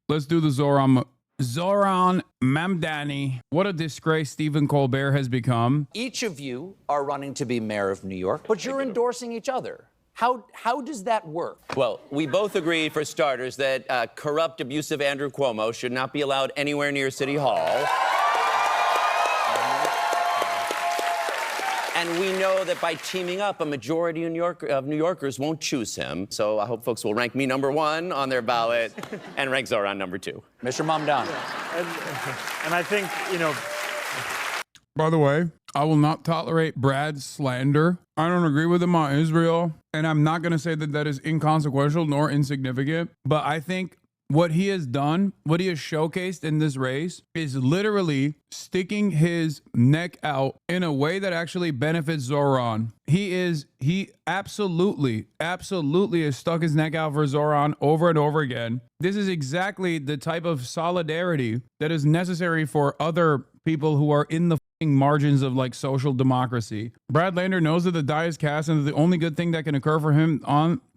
Let's do the Zohran Mamdani. What a disgrace Stephen Colbert has become. Each of you are running to be mayor of New York, but you're endorsing each other. How does that work? Well, we both agree, for starters, that corrupt, abusive Andrew Cuomo should not be allowed anywhere near City Hall. And we know that by teaming up, a majority of New Yorkers won't choose him. So I hope folks will rank me #1 on their ballot and rank Zohran #2. Mr. Mamdani. And I think, By the way, I will not tolerate Brad's slander. I don't agree with him on Israel, and I'm not going to say that that is inconsequential nor insignificant, but I think what he has done, what he has showcased in this race is literally sticking his neck out in a way that actually benefits Zohran. He absolutely has stuck his neck out for Zohran over and over again. This is exactly the type of solidarity that is necessary for other people who are in the margins of like social democracy. Brad Lander knows that the die is cast, and the only good thing that can occur for him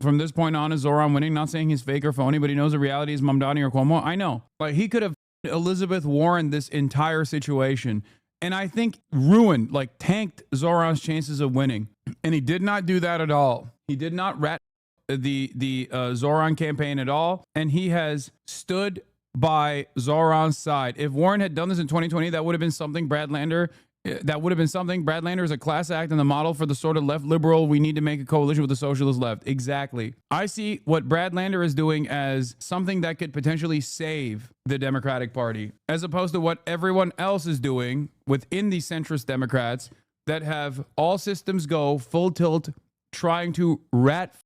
from this point on is Zohran winning. Not saying he's fake or phony, but he knows the reality is Mamdani or Cuomo. I know. Like, he could have Elizabeth Warren this entire situation, and I think tanked Zohran's chances of winning. And he did not do that at all. He did not rat the Zohran campaign at all, and he has stood by Zohran's side. If Warren had done this in 2020, that would have been something. Brad Lander is a class act and the model for the sort of left liberal, we need to make a coalition with the socialist left. Exactly. I see what Brad Lander is doing as something that could potentially save the Democratic Party, as opposed to what everyone else is doing within the centrist Democrats that have all systems go, full tilt, trying to rat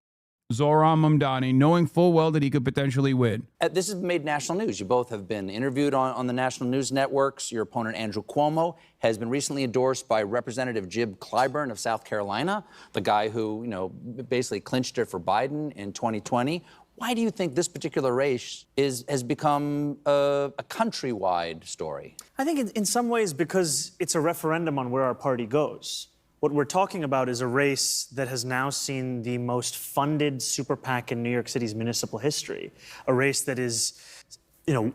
Zohran Mamdani, knowing full well that he could potentially win. This has made national news. You both have been interviewed on the national news networks. Your opponent, Andrew Cuomo, has been recently endorsed by Representative Jim Clyburn of South Carolina, the guy who, basically clinched it for Biden in 2020. Why do you think this particular race has become a countrywide story? I think in some ways because it's a referendum on where our party goes. What we're talking about is a race that has now seen the most funded super PAC in New York City's municipal history, a race that is,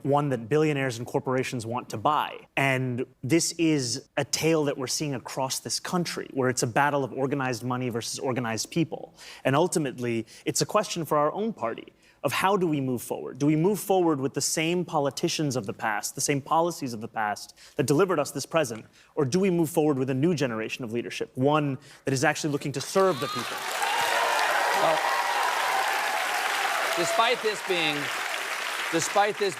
one that billionaires and corporations want to buy. And this is a tale that we're seeing across this country, where it's a battle of organized money versus organized people. And ultimately, it's a question for our own party of how do we move forward? Do we move forward with the same politicians of the past, the same policies of the past that delivered us this present? Or do we move forward with a new generation of leadership, one that is actually looking to serve the people? Well, despite this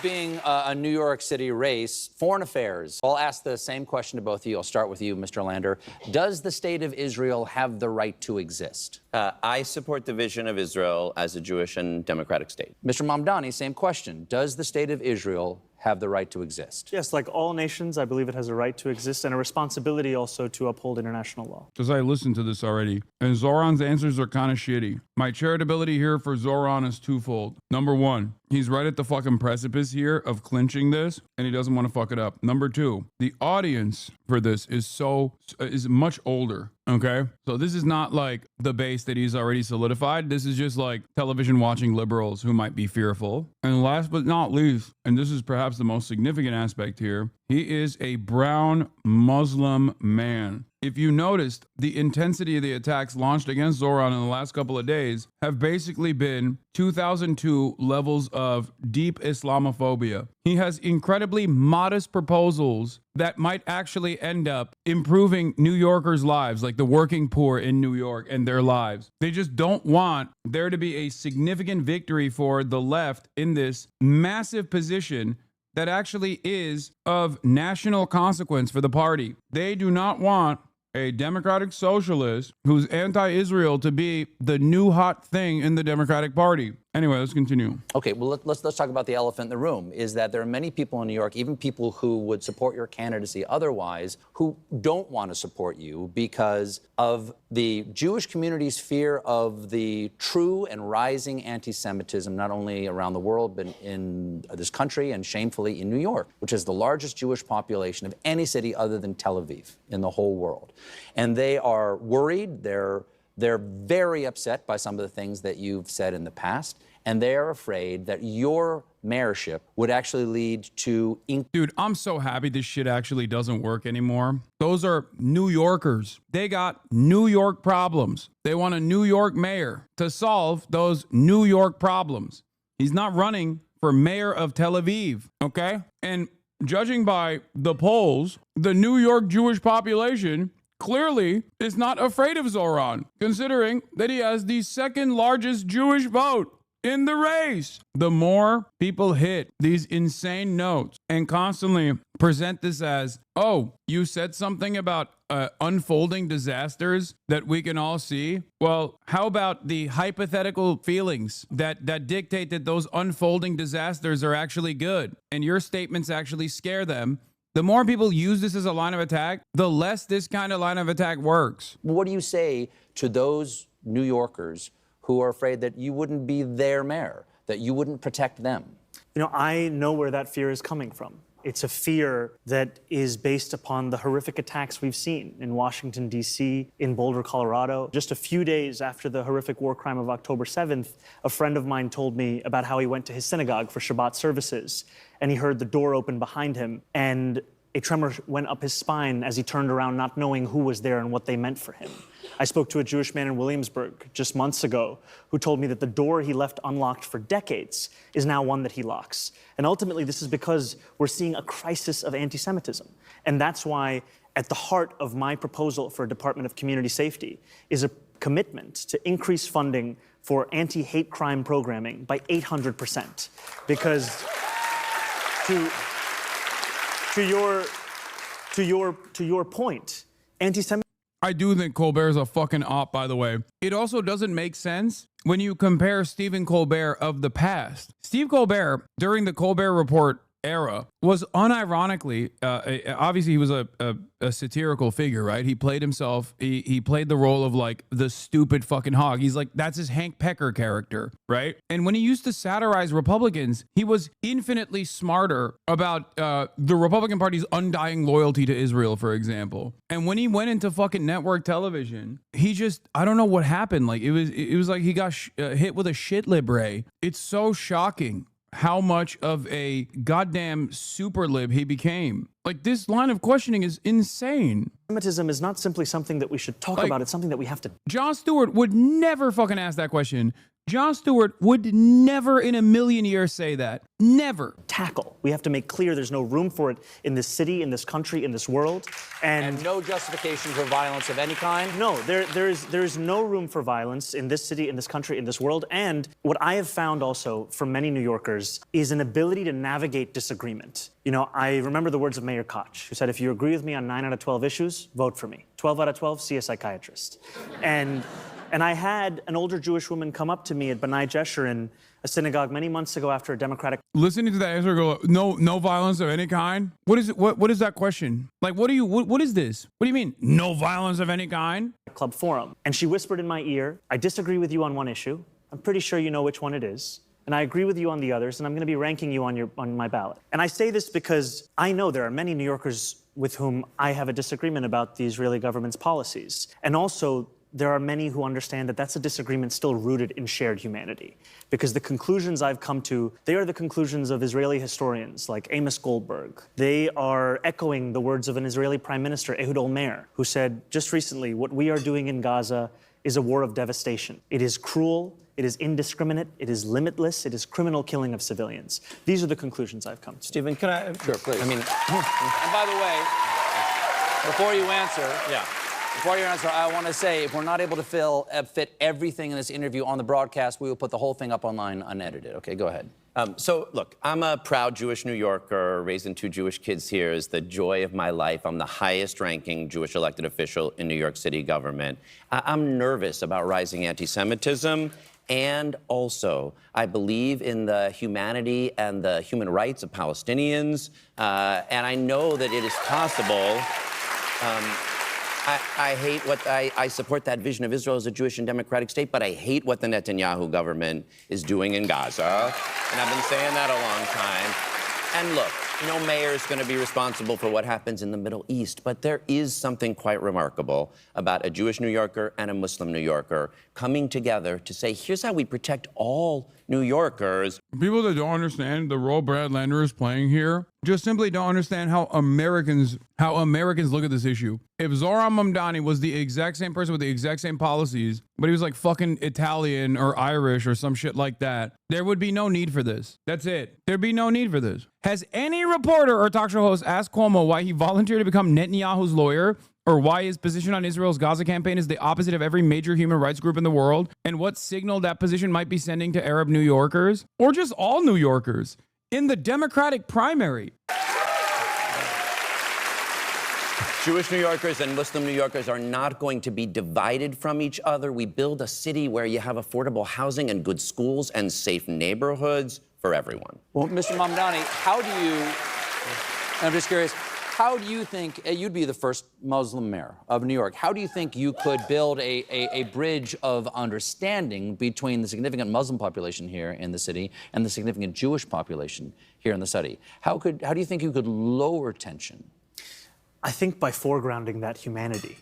being a New York City race, foreign affairs, I'll ask the same question to both of you. I'll start with you, Mr. Lander. Does the state of Israel have the right to exist? I support the vision of Israel as a Jewish and democratic state. Mr. Mamdani, same question. Does the state of Israel have the right to exist? Yes, like all nations, I believe it has a right to exist and a responsibility also to uphold international law. Because I listened to this already, and Zohran's answers are kind of shitty. My charitability here for Zohran is twofold. Number one, he's right at the fucking precipice here of clinching this, and he doesn't want to fuck it up. Number two, the audience for this is much older. Okay, so this is not like the base that he's already solidified. This is just like television watching liberals who might be fearful. And last but not least, and this is perhaps the most significant aspect here, he is a brown Muslim man. If you noticed, the intensity of the attacks launched against Zohran in the last couple of days have basically been 2002 levels of deep Islamophobia. He has incredibly modest proposals that might actually end up improving New Yorkers' lives, like the working poor in New York and their lives. They just don't want there to be a significant victory for the left in this massive position that actually is of national consequence for the party. They do not want a democratic socialist who's anti-Israel to be the new hot thing in the Democratic Party. Anyway, let's continue. Okay, well, let's talk about the elephant in the room, is that there are many people in New York, even people who would support your candidacy otherwise, who don't want to support you because of the Jewish community's fear of the true and rising anti-Semitism, not only around the world, but in this country and shamefully in New York, which is the largest Jewish population of any city other than Tel Aviv in the whole world. And they are worried, they're very upset by some of the things that you've said in the past, And they are afraid that your mayorship would actually lead to... Dude, I'm so happy this shit actually doesn't work anymore. Those are New Yorkers. They got New York problems. They want a New York mayor to solve those New York problems. He's not running for mayor of Tel Aviv, okay? And judging by the polls, the New York Jewish population clearly is not afraid of Zohran, considering that he has the second largest Jewish vote in the race. The more people hit these insane notes and constantly present this as, oh, you said something about unfolding disasters that we can all see. Well, how about the hypothetical feelings that dictate that those unfolding disasters are actually good and your statements actually scare them? The more people use this as a line of attack, the less this kind of line of attack works. What do you say to those New Yorkers who are afraid that you wouldn't be their mayor, that you wouldn't protect them? You know, I know where that fear is coming from. It's a fear that is based upon the horrific attacks we've seen in Washington, D.C., in Boulder, Colorado. Just a few days after the horrific war crime of October 7th, a friend of mine told me about how he went to his synagogue for Shabbat services, and he heard the door open behind him, and a tremor went up his spine as he turned around, not knowing who was there and what they meant for him. I spoke to a Jewish man in Williamsburg just months ago who told me that the door he left unlocked for decades is now one that he locks. And ultimately, this is because we're seeing a crisis of anti-Semitism. And that's why at the heart of my proposal for a Department of Community Safety is a commitment to increase funding for anti-hate crime programming by 800%. Because to your point, anti-Semitism. I do think Colbert is a fucking op, by the way. It also doesn't make sense when you compare Stephen Colbert of the past. Steve Colbert, during the Colbert Report era, was unironically, obviously he was a satirical figure, right? He played himself. He played the role of like the stupid fucking hog. He's like, that's his Hank Pecker character, right? And when he used to satirize Republicans, he was infinitely smarter about the Republican Party's undying loyalty to Israel, for example. And when he went into fucking network television, he just, I don't know what happened. Like it was like he got hit with a shit libre. It's so shocking how much of a goddamn super lib he became. Like, this line of questioning is insane. Anti-Semitism is not simply something that we should talk about, it's something that we have to... Jon Stewart would never fucking ask that question. Jon Stewart would never in a million years say that. Never. Tackle. We have to make clear there's no room for it in this city, in this country, in this world. And no justification for violence of any kind? No, there is no room for violence in this city, in this country, in this world. And what I have found also from many New Yorkers is an ability to navigate disagreement. You know, I remember the words of Mayor Koch, who said, if you agree with me on 9 out of 12 issues, vote for me. 12 out of 12, see a psychiatrist. And I had an older Jewish woman come up to me at B'nai Jeshurun in a synagogue many months ago after a Democratic... Listening to that answer go, no violence of any kind? What is it? What is that question? Like, what is this? What do you mean, no violence of any kind? Club forum. And she whispered in my ear, I disagree with you on one issue. I'm pretty sure you know which one it is. And I agree with you on the others, and I'm going to be ranking you on my ballot. And I say this because I know there are many New Yorkers with whom I have a disagreement about the Israeli government's policies. And also, there are many who understand that that's a disagreement still rooted in shared humanity. Because the conclusions I've come to, they are the conclusions of Israeli historians like Amos Goldberg. They are echoing the words of an Israeli Prime Minister, Ehud Olmert, who said just recently, what we are doing in Gaza is a war of devastation. It is cruel, it is indiscriminate, it is limitless, it is criminal killing of civilians. These are the conclusions I've come to. Stephen, can I? Sure, please. I mean, and by the way, before you answer, I want to say, if we're not able to fit everything in this interview on the broadcast, we will put the whole thing up online unedited. Okay, go ahead. So, look, I'm a proud Jewish New Yorker, raising 2 Jewish kids here is the joy of my life. I'm the highest-ranking Jewish elected official in New York City government. I'm nervous about rising anti-Semitism, and also, I believe in the humanity and the human rights of Palestinians, and I know that it is possible. I support that vision of Israel as a Jewish and democratic state, but I hate what the Netanyahu government is doing in Gaza. And I've been saying that a long time. And look, No mayor is going to be responsible for what happens in the Middle East, but there is something quite remarkable about a Jewish New Yorker and a Muslim New Yorker coming together to say, here's how we protect all New Yorkers. People that don't understand the role Brad Lander is playing here just simply don't understand how Americans look at this issue. If Zohran Mamdani was the exact same person with the exact same policies, but he was like fucking Italian or Irish or some shit like that, there would be no need for this. That's it. There'd be no need for this. Has any reporter or talk show host asked Cuomo why he volunteered to become Netanyahu's lawyer, or why his position on Israel's Gaza campaign is the opposite of every major human rights group in the world, and what signal that position might be sending to Arab New Yorkers, or just all New Yorkers, in the Democratic primary? Jewish New Yorkers and Muslim New Yorkers are not going to be divided from each other. We build a city where you have affordable housing and good schools and safe neighborhoods for everyone. Well, Mr. Mamdani, how do you, I'm just curious, how do you think, you'd be the first Muslim mayor of New York, how do you think you could build a bridge of understanding between the significant Muslim population here in the city and the significant Jewish population here in the city? How do you think you could lower tension? I think by foregrounding that humanity.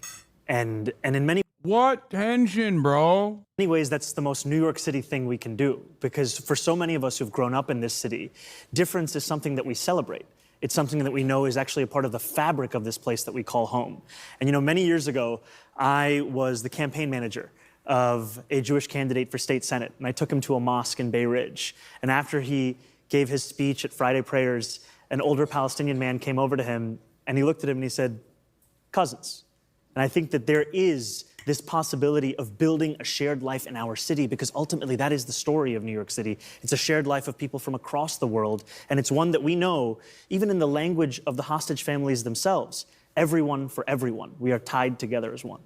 And in many What tension, bro? ways, that's the most New York City thing we can do. Because for so many of us who've grown up in this city, difference is something that we celebrate. It's something that we know is actually a part of the fabric of this place that we call home. And you know, many years ago, I was the campaign manager of a Jewish candidate for state senate. And I took him to a mosque in Bay Ridge. And after he gave his speech at Friday prayers, an older Palestinian man came over to him and he looked at him and he said, cousins. And I think that there is this possibility of building a shared life in our city, because ultimately that is the story of New York City. It's a shared life of people from across the world, and it's one that we know, even in the language of the hostage families themselves, everyone for everyone. We are tied together as one.